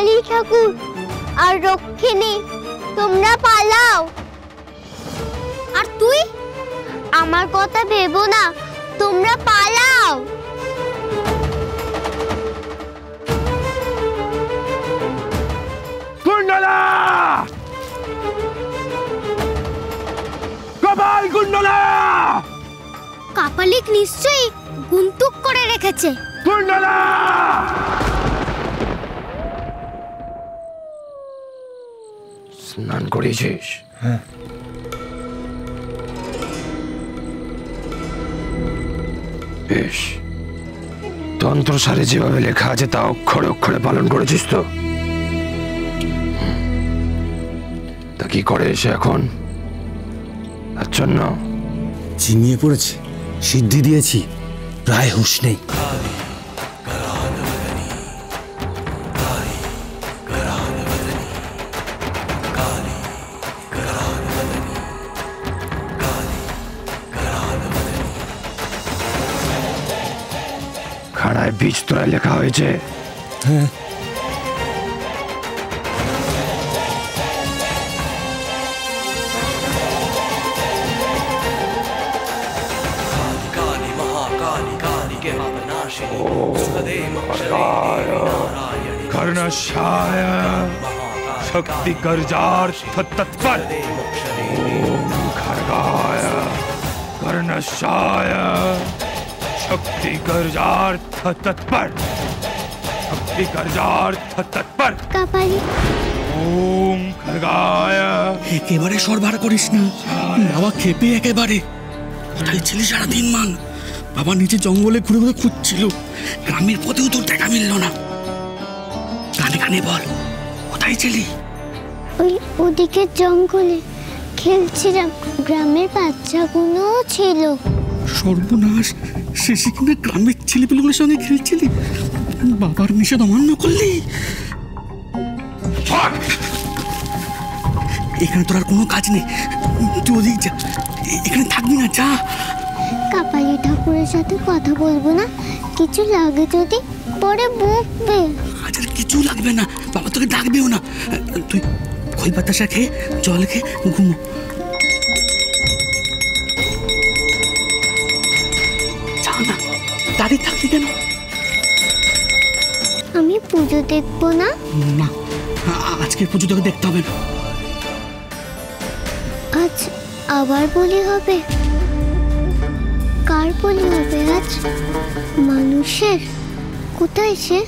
কালী ঠাকুর আর রক্ষিণী, তোমরা পালাও। আর তুই? আমার কথা ভেবো না, তোমরা পালাও। কুণ্ডলা! কপাল কুণ্ডলা! কাপালিক নিশ্চয়ই গুন্তুক করে রেখেছে। কুণ্ডলা! স্নান করেছিস? হ্যাঁ। বেশ, তন্ত্রসারে যেভাবে লেখা আছে তা অক্ষরে অক্ষরে পালন করেছিস তো? তা কি করে এসে এখন? তার জন্য চিনিয়ে পড়েছে, সিদ্ধি দিয়েছি, প্রায় হুঁশ নেই। খাড়ায় বীজ তোরায় লেখা হয়েছে। হ্যাঁ। कर्णशाय शक्ति कर्जार्थ तत्पर। ओम खड्गाय कर्णशाय शक्ति कर्जार्थ तत्पर। शक्ति कर्जार्थ तत्पर। কাপালি, ओम खड्गाय। একেবারে সরবার করিস না, বাবা খেপে একেবারে। কোথায় ছিলি সারাদিন মান? বাবা নিচে জঙ্গলে ঘুরে ঘুরে খুঁজছিল, গ্রামের পথেও তোর দেখা মিলল না। কানে কানে বল, কোথায় ছিলি? ওই ওদিকে জঙ্গলে খেলছিলাম, গ্রামের বাচ্চাগুলো ছিল। সর্বনাশ, শেষে কিনা গ্রামের ছেলেপেলেগুলোর সঙ্গে খেলছিলি, বাবার নিষেধ অমান্য করলি। এখানে তোর আর কোনো কাজ নেই, তুই ওদিক যা, এখানে থাকবি না, যা। কাপালি ঠাকুরের সাথে কথা বলবো না, কিছু লাগে যদি পরে বকবে। আজ আর কিছু লাগবে না, বাবা তোকে ডাকবেও না। তুই খই বাতাসা খেয়ে জল খেয়ে ঘুমো। যা না, দাঁড়িয়ে থাকবি কেন? আমি পুজো দেখবো না। না, আজকের পুজো তোকে দেখতে হবে না। আজ আবার বলি হবে? কার বলি হবে আজ? মানুষের? কোথায় সে?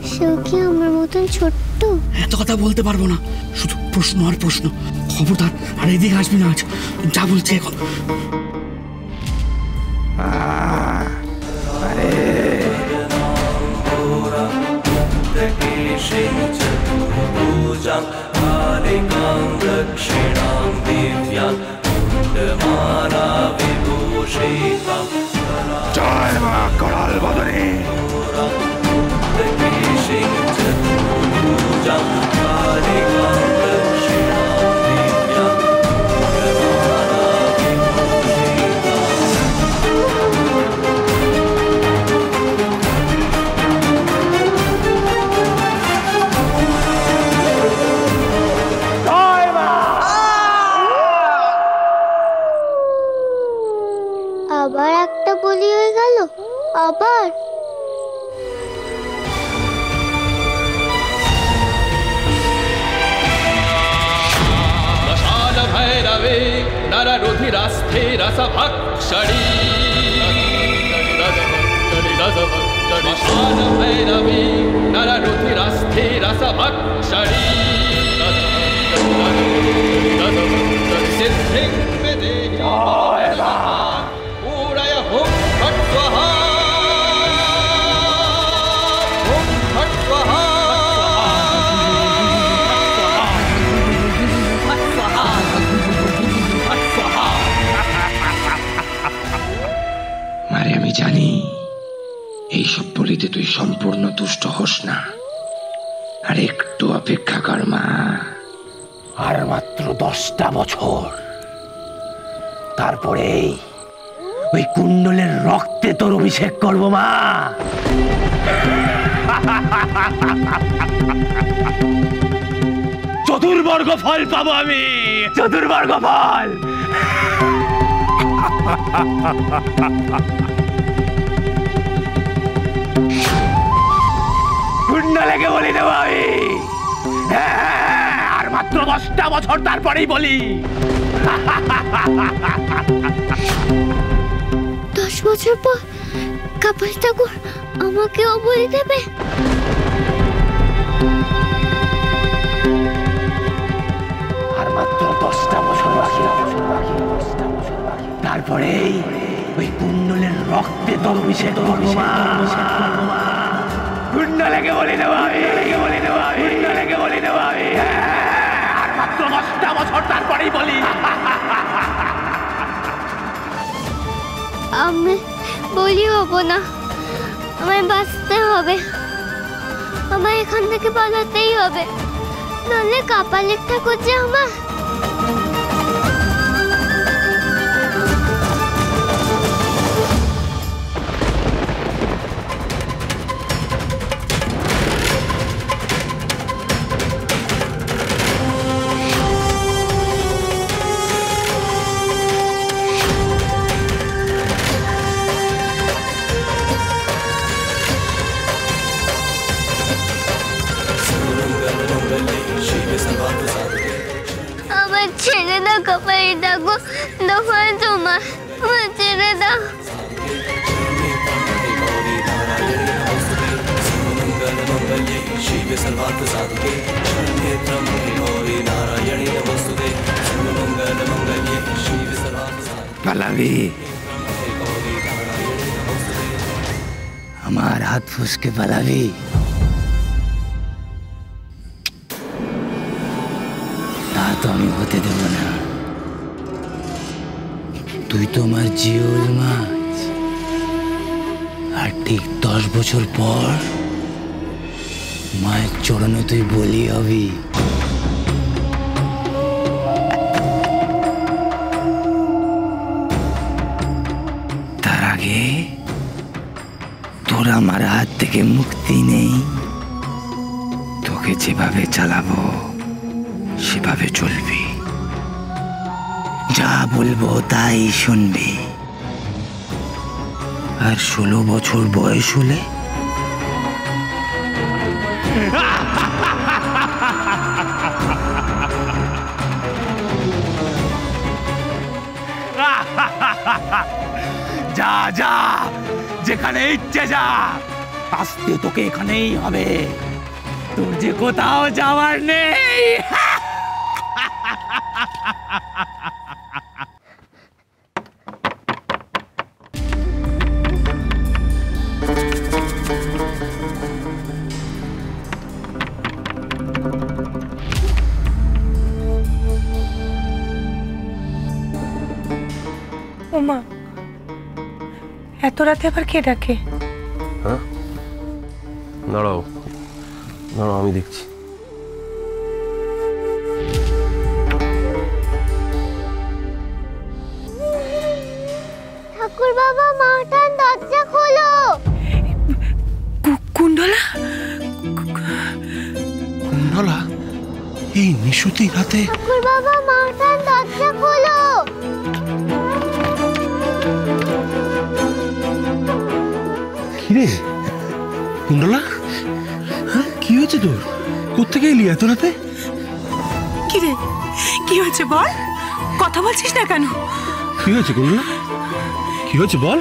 সেও কি আমার মতন ছোট্ট? এত কথা বলতে পারবো না, শুধু প্রশ্ন আর প্রশ্ন। খবরদার আর এদিকে আসবি না আজ, যা বলছি এখন। জয় মা করাল বদনে। আবার একটা বলি হয়ে গেল? আবার? भैरवे नर रुधिरास्थे रसभक्षणी। भैरवे नर रुधिरास्थे रसभक्षणी। सिद्धिं मे देहि पूरय हुं फट् स्वाहा। हुं फट् स्वाहा। মারে আমি জানি এইসব বলিতে তুই সম্পূর্ণ তুষ্ট হোস না, আর একটু অপেক্ষা কর মা। আর মাত্র 10টা বছর, তারপরে ওই কুণ্ডলের রক্তে তোর অভিষেক করবো মা। চতুর্বর্গ ফল পাবো আমি, চতুর্বর্গ ফল। কুণ্ডলেকে বলি দেবো আমি, আর মাত্র 10টা বছর, তারপরেই বলি। 10 বছর পর কাপাস ঠাকুর আমাকেও বলি দেবে? আর মাত্র 10টা বছর বাকি, তারপরেই ওই কুণ্ডলের রক্তে তোর অভিষেক করবো মা। কুণ্ডলেকে বলি দেবো আমি, কুণ্ডলেকে বলি দেবো আমি, আর মাত্র 10টা বছর, তারপরেই বলি। আমি বলি হব না, আমায় বাঁচতে হবে, আমার এখান থেকে পালাতেই হবে, নাহলে কাপালের ঠাকুর যে আমার। আমার ছেড়ে দাও কাপালি ঠাকুর, দফায় তোমার, আমার ছেড়ে দাও। পালাবি? আমার হাত ফুসকে পালাবি? তা তো আমি হতে দেব না। তুই তো আমার জিওল মাছ, আর ঠিক 10 বছর পর মায়ের চরণে তুই বলি হবি। তার আগে তোর আমার হাত থেকে মুক্তি নেই। তোকে যেভাবে চালাবো সেভাবে চলবি, যা বলবো তাই শুনবি। আর 16 বছর বয়স হলে যা যা, যেখানে ইচ্ছে যা, আসতে তোকে এখানেই হবে, তোর যে কোথাও যাওয়ার নেই। ওমা, এত রাতে আবার কে ডাকে? হ্যাঁ, দাঁড়াও দাঁড়াও, আমি দেখছি। ঠাকুর বাবা, মাটান দরজা খোলো। কুণ্ডলা? কুণ্ডলা এই নিশুতি রাতে? ঠাকুর বাবা, মাটান দরজা খোলো। কিরে কুণ্ডলা, হ্যাঁ কি হয়েছে তোর? কোত্থেকে এলি এত রাতে? কিরে, কি হয়েছে বল? কথা বলছিস না কেন? কি হয়েছে কুণ্ডলা, কি হয়েছে বল?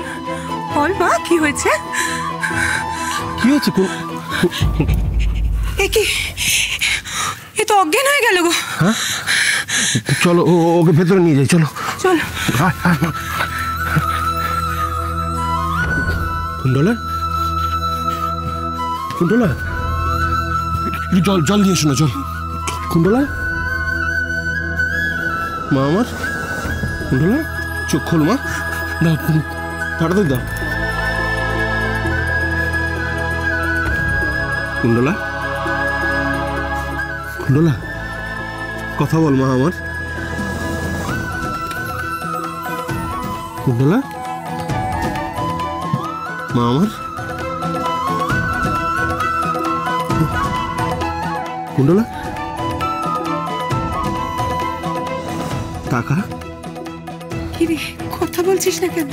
বল মা, কি হয়েছে? কি হয়েছে? এ কি, এ তো অজ্ঞান হয়ে গেল গো। হ্যাঁ, চলো ওকে ভেতরে নিয়ে যাই, চলো চল। কুণ্ডলা, কুণ্ডলা, জল জল নিয়ে এসো না, জল। কুণ্ডলা, মা আমার, কুণ্ডলা চোখ খোল মা, দাও তাড়াতাড়ি দাও। কুণ্ডলা, কুণ্ডলা কথা বল মা আমার। কুণ্ডলা, মা আমার, কুণ্ডলা, টাকা কিরে কথা বলছিস না কেন?